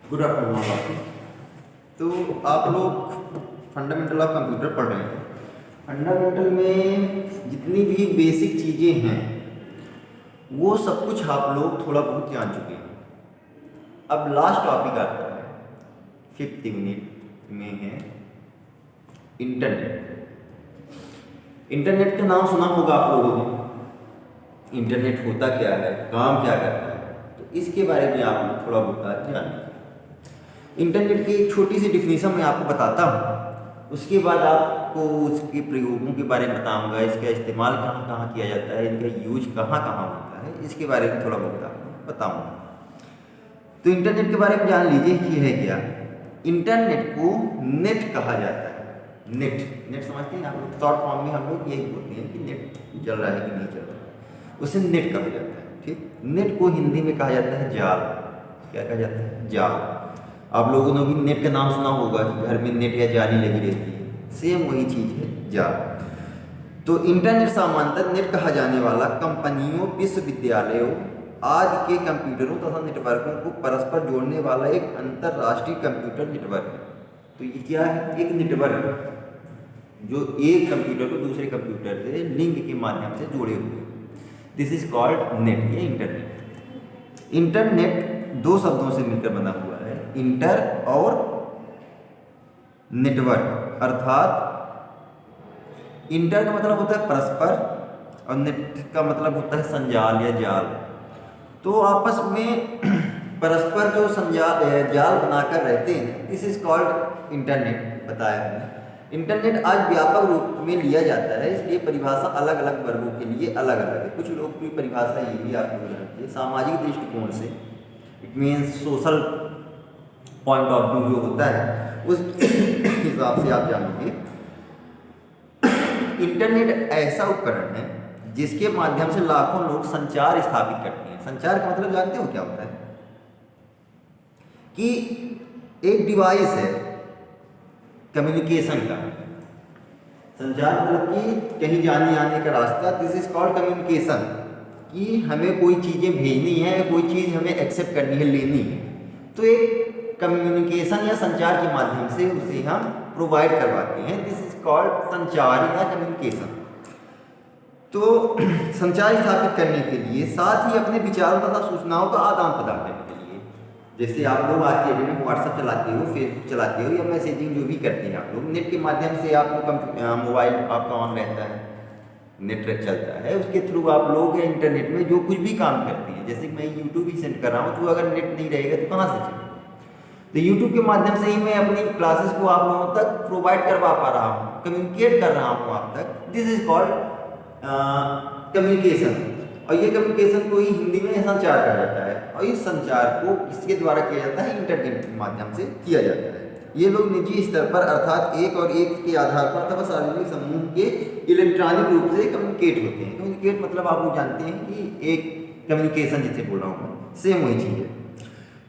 Good afternoon आपको। तो आप लोग फंडामेंटल ऑफ कंप्यूटर पढ़ रहे हैं। फंडामेंटल में जितनी भी बेसिक चीज़ें हैं वो सब कुछ आप लोग थोड़ा बहुत जान चुके हैं। अब लास्ट टॉपिक आता है 5th यूनिट में है इंटरनेट। इंटरनेट का नाम सुना होगा आप लोगों ने। इंटरनेट होता क्या है, काम क्या करता है, तो इसके बारे में आप लोग थोड़ा बहुत आज जान लीजिए। इंटरनेट की एक छोटी सी डिफिनीशन मैं आपको बताता हूँ, उसके बाद आपको उसके प्रयोगों के बारे में बताऊँगा, इसका इस्तेमाल कहाँ कहाँ किया जाता है, इनका यूज कहाँ कहाँ होता है, इसके बारे में थोड़ा बहुत आपको बताऊँगा। तो इंटरनेट के बारे में जान लीजिए कि है क्या। इंटरनेट को नेट कहा जाता है। नेट नेट समझते हैं आप लोग। शॉर्ट फॉर्म में हम लोग यही बोलते हैं कि नेट चल रहा है कि नहीं चल रहा है, उसे नेट कहा जाता है। ठीक, नेट को हिंदी में कहा जाता है जाल। क्या कहा जाता है? जाल। आप लोगों ने भी नेट का नाम सुना होगा कि घर में नेट या जाली लगी रहती है, सेम वही चीज़ है, जाल। तो इंटरनेट सामान्यतः नेट कहा जाने वाला कंपनियों, विश्वविद्यालयों आदि के कंप्यूटरों तथा नेटवर्कों को परस्पर जोड़ने वाला एक अंतरराष्ट्रीय कंप्यूटर नेटवर्क है। तो ये क्या है? एक नेटवर्क है जो एक कंप्यूटर को दूसरे कंप्यूटर से लिंक के माध्यम से जोड़े हुए हैं। दिस इज कॉल्ड नेट या इंटरनेट। इंटरनेट दो शब्दों से मिलकर बना हुआ है, इंटर और नेटवर्क। अर्थात इंटर का मतलब होता है परस्पर और नेट का मतलब होता है संजाल या जाल। तो आपस में परस्पर जो संजाल जाल बनाकर रहते हैं, दिस इज कॉल्ड इंटरनेट। बताया हमने। इंटरनेट आज व्यापक रूप में लिया जाता है, इसलिए परिभाषा अलग अलग वर्गों के लिए अलग अलग है। कुछ लोग की परिभाषा ये भी आप लोग जानते हैं, सामाजिक दृष्टिकोण से, it means social point of view जो होता है उस हिसाब से आप जानेंगे। इंटरनेट ऐसा उपकरण है जिसके माध्यम से लाखों लोग संचार स्थापित करते हैं। संचार का मतलब जानते हो क्या होता है? कि एक डिवाइस है कम्युनिकेशन का। संचार मतलब कि कहीं जाने आने का रास्ता। This is called communication. कि हमें कोई चीज़ें भेजनी है, कोई चीज़ हमें एक्सेप्ट करनी है, लेनी है, तो एक कम्युनिकेशन या संचार के माध्यम से उसे हम प्रोवाइड करवाते हैं। दिस इज कॉल्ड संचार या कम्युनिकेशन। तो संचार स्थापित करने के लिए, साथ ही अपने विचारों तथा सूचनाओं का आदान प्रदान करने के लिए, जैसे आप लोग आज के डेट में व्हाट्सएप चलाते हो, फेसबुक चलाते हो, या मैसेजिंग जो भी करते हैं आप लोग, नेट के माध्यम से आपको मोबाइल आपका ऑन रहता है, नेट चलता है, उसके थ्रू आप लोग इंटरनेट में जो कुछ भी काम करते हैं। जैसे मैं यूट्यूब ही सेंड कर रहा हूँ, तो अगर नेट नहीं रहेगा तो कहाँ से चलेगा? तो यूट्यूब के माध्यम से ही मैं अपनी क्लासेस को आप लोगों तक प्रोवाइड करवा पा रहा हूँ, कम्युनिकेट कर रहा हूँ आप तक। This is called communication. और ये कम्युनिकेशन को ही हिंदी में संचार कहा जाता है। और इस संचार को किसके द्वारा किया जाता है? इंटरनेट के माध्यम से किया जाता है। ये लोग निजी स्तर पर अर्थात एक और एक के आधार पर अथवा सार्वजनिक समूह के इलेक्ट्रॉनिक रूप से कम्युनिकेट होते हैं। कम्युनिकेट मतलब आप लोग जानते हैं कि एक कम्युनिकेशन जिसे बोल रहा हूँ, सेम वही चीज़ है।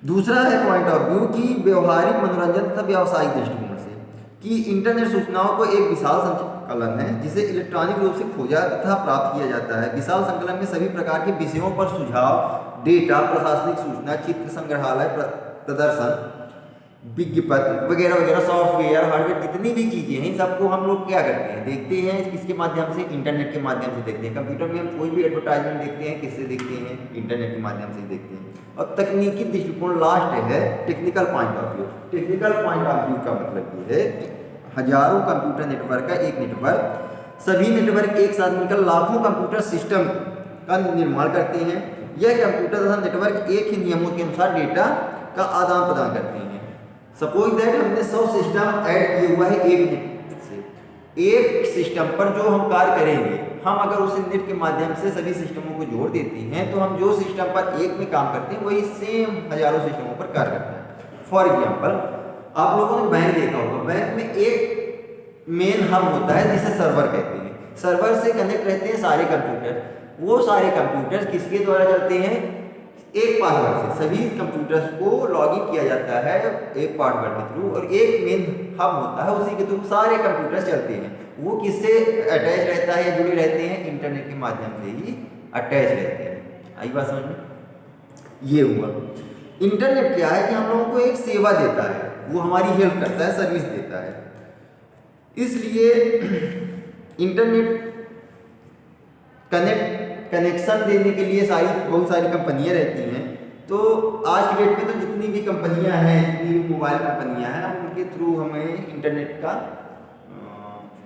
दूसरा है पॉइंट ऑफ व्यू की व्यवहारिक, मनोरंजन तथा व्यावसायिक दृष्टिकोण से, कि इंटरनेट सूचनाओं को एक विशाल संकलन है जिसे इलेक्ट्रॉनिक रूप से खोजा तथा प्राप्त किया जाता है। विशाल संकलन में सभी प्रकार के विषयों पर सुझाव, डेटा, प्रशासनिक सूचना, चित्र संग्रहालय, प्रदर्शन, विज्ञापन वगैरह वगैरह, सॉफ्टवेयर, हार्डवेयर, जितनी भी चीज़ें हैं, इन सबको हम लोग क्या करते हैं? देखते हैं। किसके माध्यम से? इंटरनेट के माध्यम से देखते हैं। कंप्यूटर में हम कोई भी एडवर्टाइजमेंट देखते हैं, किससे देखते हैं? इंटरनेट के माध्यम से देखते हैं। और तकनीकी दृष्टिकोण लास्ट है technical point of view. Technical point of view का मतलब ये है कि हजारों कंप्यूटर नेटवर्क का एक नेटवर्क, सभी नेटवर्क एक साथ मिलकर लाखों कंप्यूटर सिस्टम का निर्माण करते हैं। यह कंप्यूटर तथा नेटवर्क एक ही नियमों के अनुसार डेटा का आदान प्रदान करते हैं। सपोज दैट हमने 100 सिस्टम ऐड किया हुआ है एक नेट से। एक सिस्टम पर जो हम कार्य करेंगे, हम अगर उस नेट के माध्यम से सभी सिस्टमों को जोड़ देते हैं, तो हम जो सिस्टम पर एक में काम करते हैं वही सेम हजारों सिस्टमों पर कार्य करता है। फॉर एग्जाम्पल, आप लोगों ने बैंक देखा होगा। बैंक में एक मेन हब होता है जिसे सर्वर कहते हैं। सर्वर से कनेक्ट रहते हैं सारे कंप्यूटर। वो सारे कंप्यूटर किसके द्वारा चलते हैं? एक पासवर्ड से सभी कंप्यूटर्स को लॉगिन किया जाता है एक पासवर्ड के थ्रू, और एक मेन हब होता है, उसी के थ्रू सारे कंप्यूटर्स चलते हैं। वो किससे अटैच रहता है या जुड़े रहते हैं? इंटरनेट के माध्यम से ही अटैच रहते हैं। आई बात समझ में? ये हुआ। इंटरनेट क्या है कि हम लोगों को एक सेवा देता है, वो हमारी हेल्प करता है, सर्विस देता है। इसलिए इंटरनेट कनेक्शन देने के लिए बहुत सारी कंपनियां रहती हैं। तो आज की डेट में तो जितनी भी कंपनियां हैं, जितनी भी मोबाइल कंपनियां हैं, उनके थ्रू हमें इंटरनेट का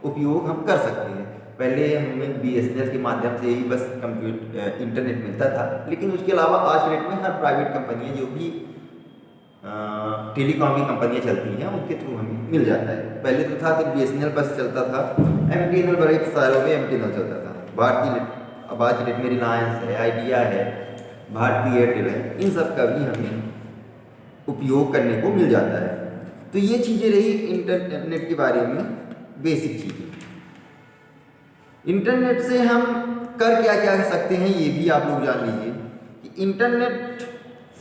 उपयोग हम कर सकते हैं। पहले हमें BSNL के माध्यम से ही बस इंटरनेट मिलता था, लेकिन उसके अलावा आज के डेट में हर प्राइवेट कंपनियां जो भी टेलीकॉम की कंपनियां चलती हैं उनके थ्रू हमें मिल जाता है। पहले तो था कि BSNL बस चलता था, MTNL बड़े सालों में MTNL चलता था, अब आज की डेट में रिलायंस है, आइडिया है, भारती एयरटेल है, इन सब का भी हमें उपयोग करने को मिल जाता है। तो ये चीज़ें रही इंटरनेट के बारे में बेसिक चीज़ें। इंटरनेट से हम कर क्या क्या सकते हैं ये भी आप लोग जान लीजिए कि इंटरनेट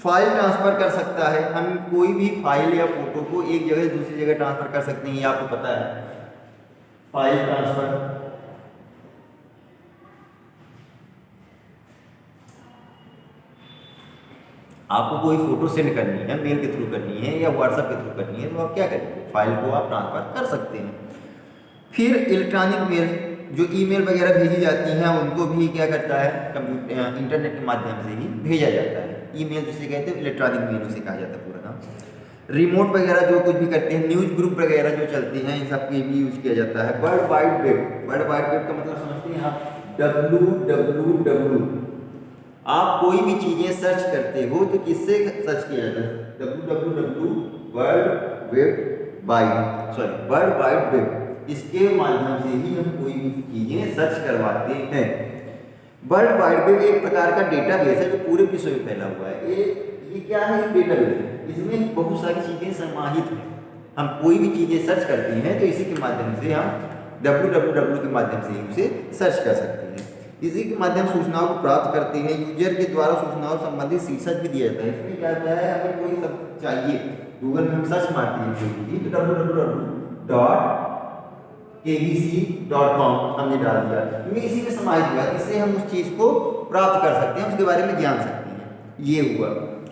फाइल ट्रांसफ़र कर सकता है। हम कोई भी फाइल या फोटो को एक जगह से दूसरी जगह ट्रांसफ़र कर सकते हैं, ये आपको पता है, फाइल ट्रांसफ़र। आपको कोई फोटो सेंड करनी है, मेल के थ्रू करनी है या व्हाट्सएप के थ्रू करनी है, तो आप क्या करेंगे, फाइल को आप ट्रांसफ़र कर सकते हैं। फिर इलेक्ट्रॉनिक मेल, जो ईमेल वगैरह भेजी जाती हैं, उनको भी क्या करता है, इंटरनेट के माध्यम से ही भेजा जाता है। ईमेल जिसे कहते हैं इलेक्ट्रॉनिक मेल, उसे कहा जाता है पूरा नाम। रिमोट वगैरह जो कुछ भी करते हैं, न्यूज़ ग्रुप वगैरह जो चलते हैं, इन सब के भी यूज किया जाता है। World wide web, world wide web का मतलब समझते हैं आप, WWW। आप कोई भी चीज़ें सर्च करते हो तो किससे सर्च किया जाता है, WWW, वर्ल्ड वाइड वेब, इसके माध्यम से ही हम कोई भी चीज़ें सर्च करवाते हैं। वर्ल्ड वाइड वेब एक प्रकार का डेटाबेस है जो पूरे विश्व में फैला हुआ है। ये क्या है, एक डेटाबेस है, इसमें बहुत सारी चीज़ें समाहित हैं। हम कोई भी चीज़ें सर्च करते हैं तो इसी के माध्यम से हम WWW के माध्यम से ही उसे सर्च कर सकते हैं। इसी के माध्यम से सूचनाओं को प्राप्त करते हैं। यूजर के द्वारा सूचनाओं संबंधित शीर्षक भी दिया जाता है। इसमें क्या होता है, हमें कोई सब चाहिए, गूगल में हम सर्च मारते हैं कोई चीज़ तो www.kbc.com हमने डाल दिया, क्योंकि इसी में समाहित हुआ है। इससे हम उस चीज़ को प्राप्त कर सकते हैं, उसके बारे में जान सकते हैं। ये हुआ।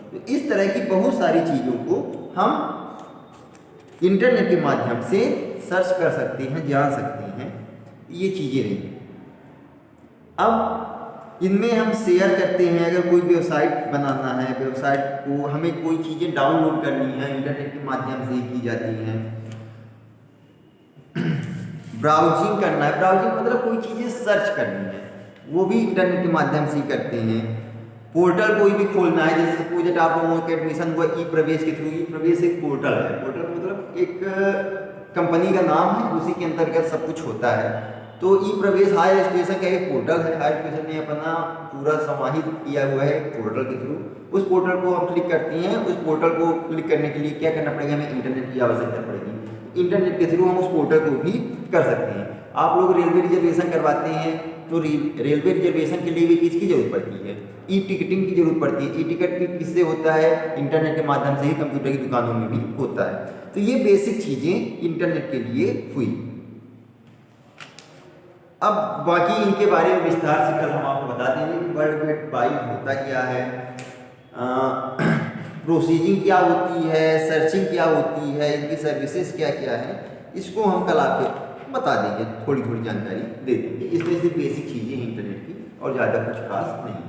तो इस तरह की बहुत सारी चीज़ों को हम इंटरनेट के माध्यम से सर्च कर सकते हैं, जान सकते हैं। ये चीज़ें रही। अब इनमें हम शेयर करते हैं, अगर कोई वेबसाइट बनाना है, वेबसाइट को हमें कोई चीज़ें डाउनलोड करनी है, इंटरनेट के माध्यम से ही की जाती हैं। ब्राउजिंग करना है, ब्राउजिंग मतलब कोई चीज़ें सर्च करनी है, वो भी इंटरनेट के माध्यम से ही करते हैं। पोर्टल कोई भी खोलना है, जैसे प्रोजेक्ट आप लोगों का एडमिशन हुआ ई-प्रवेश के थ्रू, ई-प्रवेश एक पोर्टल है। पोर्टल मतलब एक कंपनी का नाम है, उसी के अंतर्गत सब कुछ होता है। तो ई-प्रवेश हायर एजुकेशन का एक पोर्टल है, हायर एजुकेशन ने अपना पूरा समाहित किया हुआ है पोर्टल के थ्रू। उस पोर्टल को हम क्लिक करते हैं। उस पोर्टल को क्लिक करने के लिए क्या करना पड़ेगा, हमें इंटरनेट की आवश्यकता पड़ेगी। इंटरनेट के थ्रू हम उस पोर्टल को भी कर सकते हैं। आप लोग रेलवे रिजर्वेशन करवाते हैं तो रेलवे रिजर्वेशन के लिए भी किसकी जरूरत पड़ती है, ई-टिकटिंग की जरूरत पड़ती है। ई-टिकट भी किससे होता है, इंटरनेट के माध्यम से ही, कंप्यूटर की दुकानों में भी होता है। तो ये बेसिक चीज़ें इंटरनेट के लिए हुई। अब बाकी इनके बारे में विस्तार से कल हम आपको बता देंगे कि वर्ल्ड वाइड होता क्या है, प्रोसीजिंग क्या होती है, सर्चिंग क्या होती है, इनकी सर्विसेज क्या क्या है, इसको हम कल आपको बता देंगे, थोड़ी थोड़ी जानकारी दे देंगे। इसमें से बेसिक चीज़ें इंटरनेट की और ज़्यादा कुछ खास नहीं है।